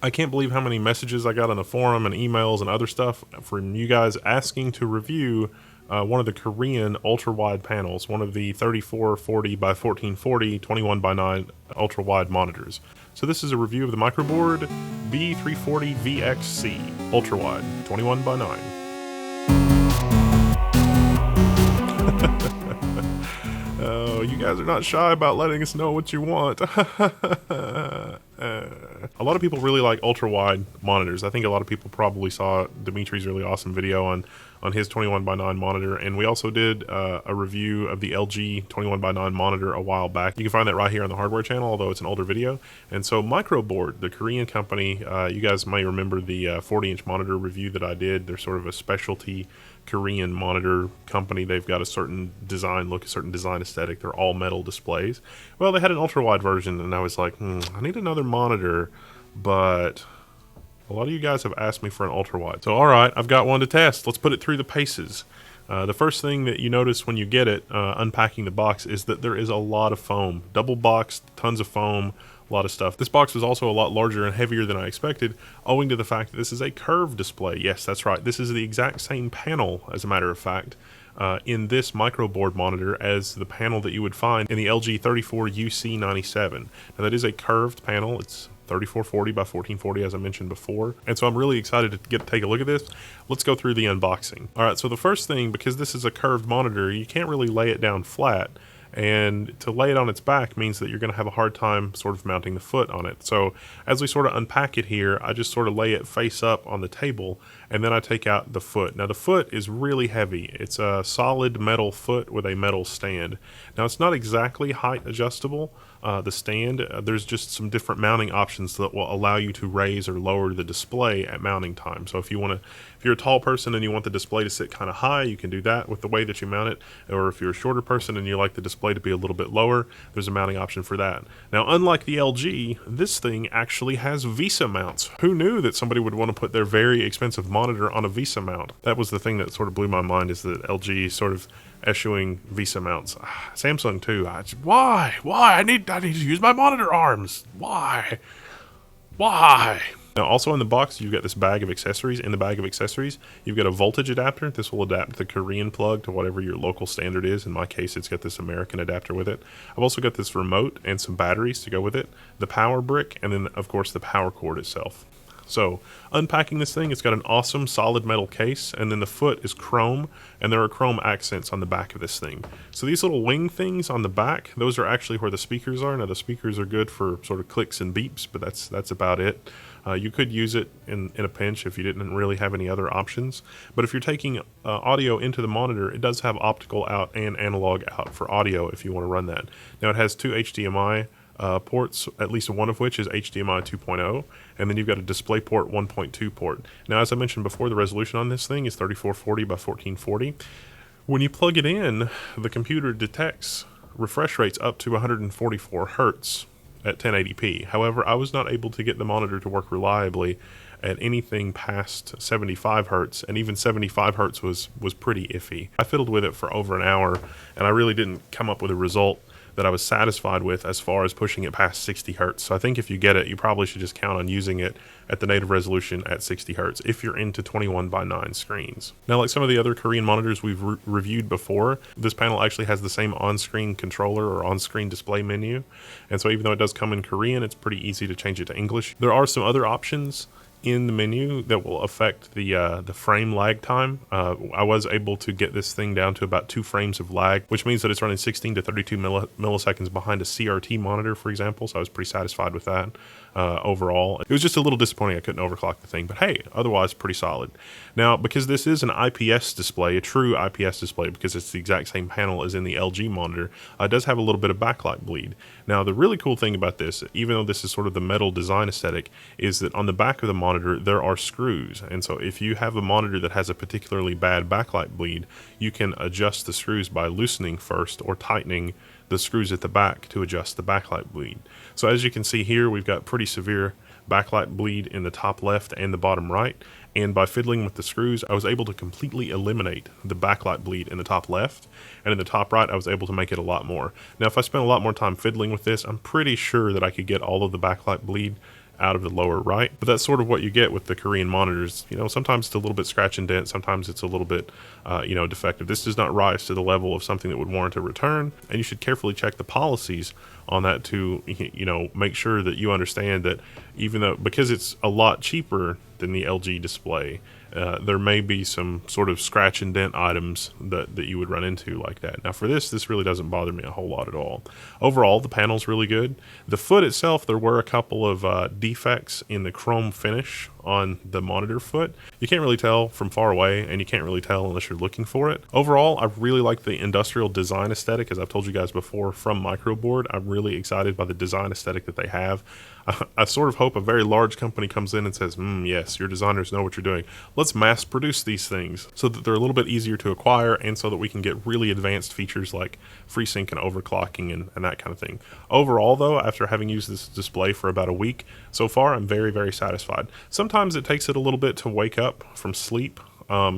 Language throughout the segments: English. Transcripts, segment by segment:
I can't believe how many messages I got on the forum and emails and other stuff from you guys asking to review one of the Korean ultra-wide panels, one of the 3440 by 1440 21 by 9 ultra-wide monitors. So this is a review of the Microboard B340VXC ultra-wide 21 by 9. Oh, you guys are not shy about letting us know what you want. A lot of people really like ultra-wide monitors. I think a lot of people probably saw Dimitri's really awesome video on his 21 by 9 monitor, and we also did a review of the LG 21 by 9 monitor a while back. You can find that right here on the hardware channel, although it's an older video. And so Microboard, the Korean company, you guys may remember the 40-inch monitor review that I did. They're sort of a specialty Korean monitor company. They've got a certain design look, a certain design aesthetic. They're all metal displays. Well, they had an ultra-wide version, and I was like, I need another monitor, but a lot of you guys have asked me for an ultra-wide. So, all right, I've got one to test. Let's put it through the paces. The first thing that you notice when you get it, unpacking the box, is that there is a lot of foam. Double boxed, tons of foam, a lot of stuff. This box was also a lot larger and heavier than I expected, owing to the fact that this is a curved display. Yes, that's right. This is the exact same panel, as a matter of fact, in this Microboard monitor as the panel that you would find in the LG 34UC97. Now, that is a curved panel. It's 3440 by 1440, as I mentioned before. And so I'm really excited to take a look at this. Let's go through the unboxing. All right, so the first thing, because this is a curved monitor, you can't really lay it down flat. And to lay it on its back means that you're going to have a hard time sort of mounting the foot on it. So as we sort of unpack it here, I just sort of lay it face up on the table, and then I take out the foot. Now the foot is really heavy. It's a solid metal foot with a metal stand. Now it's not exactly height adjustable, the stand. There's just some different mounting options that will allow you to raise or lower the display at mounting time. So if you're a tall person and you want the display to sit kind of high, you can do that with the way that you mount it. Or if you're a shorter person and you like the display to be a little bit lower, there's a mounting option for that. Now, unlike the LG, this thing actually has VESA mounts. Who knew that somebody would want to put their very expensive monitor on a VESA mount? That was the thing that sort of blew my mind, is that LG sort of eschewing VESA mounts. Samsung too. Why? I need to use my monitor arms. Why? Now, also in the box, you've got this bag of accessories. In the bag of accessories, you've got a voltage adapter. This will adapt the Korean plug to whatever your local standard is. In my case, it's got this American adapter with it. I've also got this remote and some batteries to go with it, the power brick, and then, of course, the power cord itself. So, unpacking this thing, it's got an awesome solid metal case, and then the foot is chrome, and there are chrome accents on the back of this thing. So these little wing things on the back, those are actually where the speakers are. Now the speakers are good for sort of clicks and beeps, but that's about it. You could use it in a pinch if you didn't really have any other options. But if you're taking audio into the monitor, it does have optical out and analog out for audio if you want to run that. Now it has two HDMI ports, at least one of which is HDMI 2.0, and then you've got a DisplayPort 1.2 port. Now, as I mentioned before, the resolution on this thing is 3440 by 1440. When you plug it in, the computer detects refresh rates up to 144 hertz at 1080p. However, I was not able to get the monitor to work reliably at anything past 75 hertz, and even 75 hertz was pretty iffy. I fiddled with it for over an hour, and I really didn't come up with a result that I was satisfied with as far as pushing it past 60 hertz. So I think if you get it, you probably should just count on using it at the native resolution at 60 hertz if you're into 21 by 9 screens. Now, like some of the other Korean monitors we've reviewed before, this panel actually has the same on-screen controller or on-screen display menu. And so even though it does come in Korean, it's pretty easy to change it to English. There are some other options in the menu that will affect the frame lag time. I was able to get this thing down to about 2 frames of lag, which means that it's running 16 to 32 milliseconds behind a CRT monitor, for example, so I was pretty satisfied with that. Overall, it was just a little disappointing I couldn't overclock the thing, but hey, otherwise pretty solid. Now, because this is an IPS display, a true IPS display, because it's the exact same panel as in the LG monitor, it does have a little bit of backlight bleed. Now, the really cool thing about this, even though this is sort of the metal design aesthetic, is that on the back of the monitor there are screws, and so if you have a monitor that has a particularly bad backlight bleed, you can adjust the screws by loosening first or tightening the screws at the back to adjust the backlight bleed. So as you can see here, we've got pretty severe backlight bleed in the top left and the bottom right, and by fiddling with the screws, I was able to completely eliminate the backlight bleed in the top left, and in the top right, I was able to make it a lot more. Now, if I spent a lot more time fiddling with this, I'm pretty sure that I could get all of the backlight bleed out of the lower right. But that's sort of what you get with the Korean monitors. You know, sometimes it's a little bit scratch and dent, sometimes it's a little bit, defective. This does not rise to the level of something that would warrant a return, and you should carefully check the policies on that to, make sure that you understand that even though, because it's a lot cheaper than the LG display, there may be some sort of scratch and dent items that you would run into like that. Now for this really doesn't bother me a whole lot at all. Overall, the panel's really good. The foot itself, there were a couple of defects in the chrome finish on the monitor foot. You can't really tell from far away, and you can't really tell unless you're looking for it. Overall, I really like the industrial design aesthetic, as I've told you guys before, from Microboard. I'm really excited by the design aesthetic that they have. I sort of hope a very large company comes in and says, yes, your designers know what you're doing. Let's mass produce these things so that they're a little bit easier to acquire, and so that we can get really advanced features like FreeSync and overclocking and that kind of thing. Overall, though, after having used this display for about a week, so far I'm very, very satisfied. Sometimes it takes it a little bit to wake up from sleep.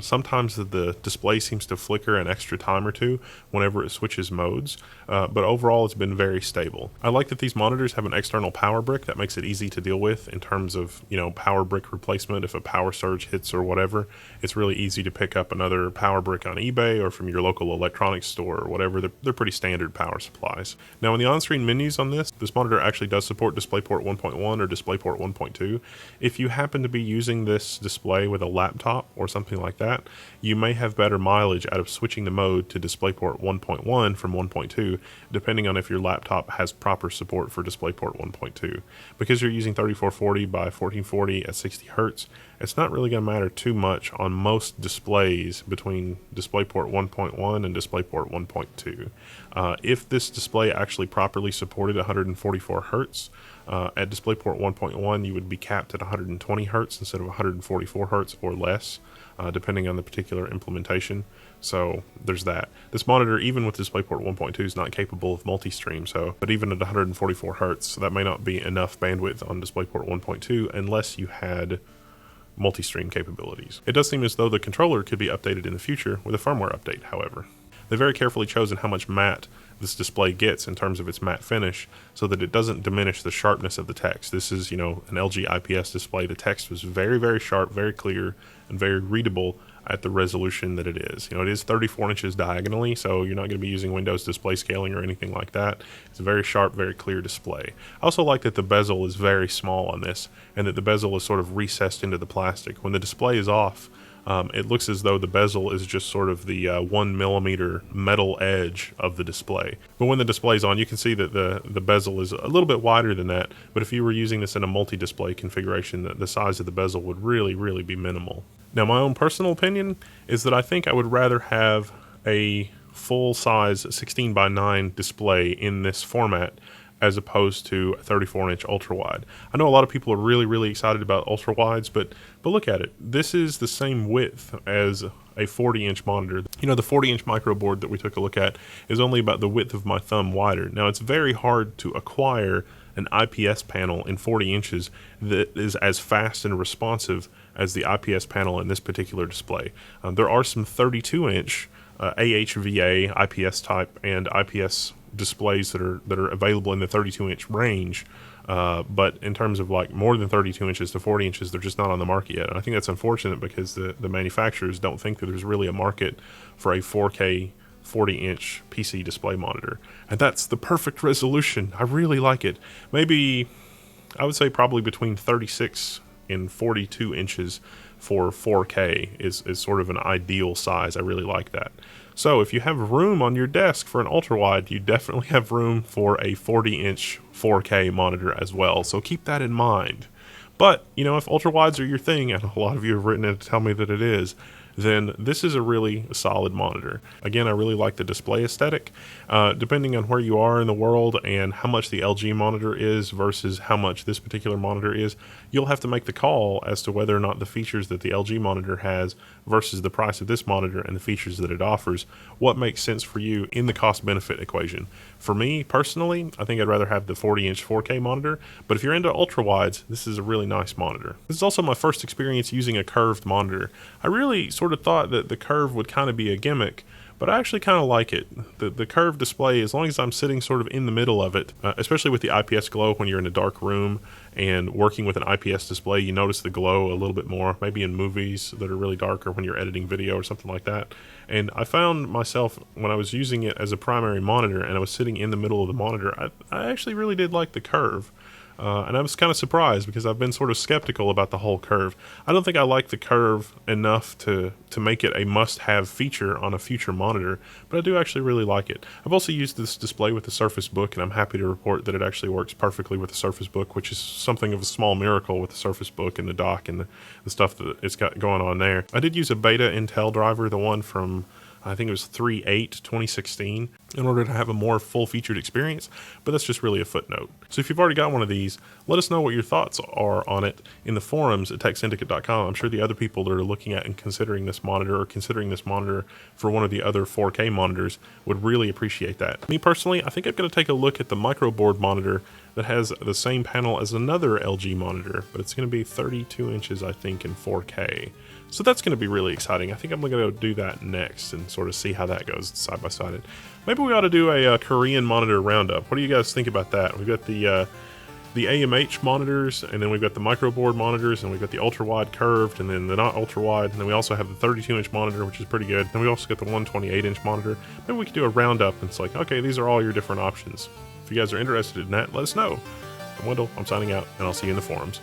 Sometimes the display seems to flicker an extra time or two whenever it switches modes, but overall it's been very stable. I like that these monitors have an external power brick that makes it easy to deal with in terms of, power brick replacement. If a power surge hits or whatever, it's really easy to pick up another power brick on eBay or from your local electronics store or whatever. They're pretty standard power supplies. Now in the on-screen menus on this monitor actually does support DisplayPort 1.1 or DisplayPort 1.2. If you happen to be using this display with a laptop or something like that, you may have better mileage out of switching the mode to DisplayPort 1.1 from 1.2, depending on if your laptop has proper support for DisplayPort 1.2. Because you're using 3440 by 1440 at 60 Hz, it's not really going to matter too much on most displays between DisplayPort 1.1 and DisplayPort 1.2. If this display actually properly supported 144 Hz, at DisplayPort 1.1 you would be capped at 120 Hz instead of 144 Hz or less, depending on the particular implementation. So there's that. This monitor, even with DisplayPort 1.2, is not capable of multi-stream, but even at 144 Hz, that may not be enough bandwidth on DisplayPort 1.2 unless you had multi-stream capabilities. It does seem as though the controller could be updated in the future with a firmware update, however. They've very carefully chosen how much matte this display gets in terms of its matte finish so that it doesn't diminish the sharpness of the text. This is, an LG IPS display. The text was very, very sharp, very clear, and very readable at the resolution that it is. It is 34 inches diagonally, so you're not going to be using Windows display scaling or anything like that. It's a very sharp, very clear display. I also like that the bezel is very small on this, and that the bezel is sort of recessed into the plastic. When the display is off, it looks as though the bezel is just sort of the 1mm metal edge of the display. But when the display is on, you can see that the bezel is a little bit wider than that. But if you were using this in a multi-display configuration, the size of the bezel would really, really be minimal. Now, my own personal opinion is that I think I would rather have a full-size 16:9 display in this format as opposed to a 34-inch ultrawide. I know a lot of people are really, really excited about ultrawides, but look at it. This is the same width as a 40-inch monitor. The 40-inch Microboard that we took a look at is only about the width of my thumb wider. Now, it's very hard to acquire an IPS panel in 40 inches that is as fast and responsive as the IPS panel in this particular display. There are some 32-inch AHVA IPS type and IPS displays that are available in the 32-inch range, but in terms of like more than 32 inches to 40 inches, they're just not on the market yet. And I think that's unfortunate because the manufacturers don't think that there's really a market for a 4K 40-inch PC display monitor. And that's the perfect resolution. I really like it. Maybe, I would say probably between 36 and 42 inches for 4K is sort of an ideal size. I really like that. So if you have room on your desk for an ultrawide, you definitely have room for a 40-inch 4K monitor as well. So keep that in mind. But, if ultrawides are your thing, and a lot of you have written in to tell me that it is, then this is a really solid monitor. Again, I really like the display aesthetic. Depending on where you are in the world and how much the LG monitor is versus how much this particular monitor is, you'll have to make the call as to whether or not the features that the LG monitor has versus the price of this monitor and the features that it offers, what makes sense for you in the cost-benefit equation. For me, personally, I think I'd rather have the 40-inch 4K monitor, but if you're into ultrawides, this is a really nice monitor. This is also my first experience using a curved monitor. I really sort of thought that the curve would kind of be a gimmick, but I actually kind of like it. The curved display, as long as I'm sitting sort of in the middle of it, especially with the IPS glow when you're in a dark room and working with an IPS display, you notice the glow a little bit more, maybe in movies that are really dark or when you're editing video or something like that. And I found myself, when I was using it as a primary monitor and I was sitting in the middle of the monitor, I actually really did like the curve. And I was kind of surprised because I've been sort of skeptical about the whole curve. I don't think I like the curve enough to make it a must-have feature on a future monitor, but I do actually really like it. I've also used this display with the Surface Book, and I'm happy to report that it actually works perfectly with the Surface Book, which is something of a small miracle with the Surface Book and the dock and the stuff that it's got going on there. I did use a beta Intel driver, the one from, I think it was 3/8/2016, in order to have a more full-featured experience, but that's just really a footnote. So if you've already got one of these, let us know what your thoughts are on it in the forums at techsyndicate.com. I'm sure the other people that are looking at and considering this monitor or considering this monitor for one of the other 4K monitors would really appreciate that. Me personally, I think I'm going to take a look at the Microboard monitor that has the same panel as another LG monitor, but it's going to be 32 inches, I think, in 4K. So that's going to be really exciting. I think I'm going to go do that next and sort of see how that goes side by side. Maybe we ought to do a Korean monitor roundup. What do you guys think about that? We've got the AMH monitors, and then we've got the Microboard monitors, and we've got the Ultrawide curved, and then the not Ultrawide, and then we also have the 32-inch monitor, which is pretty good. Then we also got the 128-inch monitor. Maybe we could do a roundup, and it's like, okay, these are all your different options. If you guys are interested in that, let us know. I'm Wendell, I'm signing out, and I'll see you in the forums.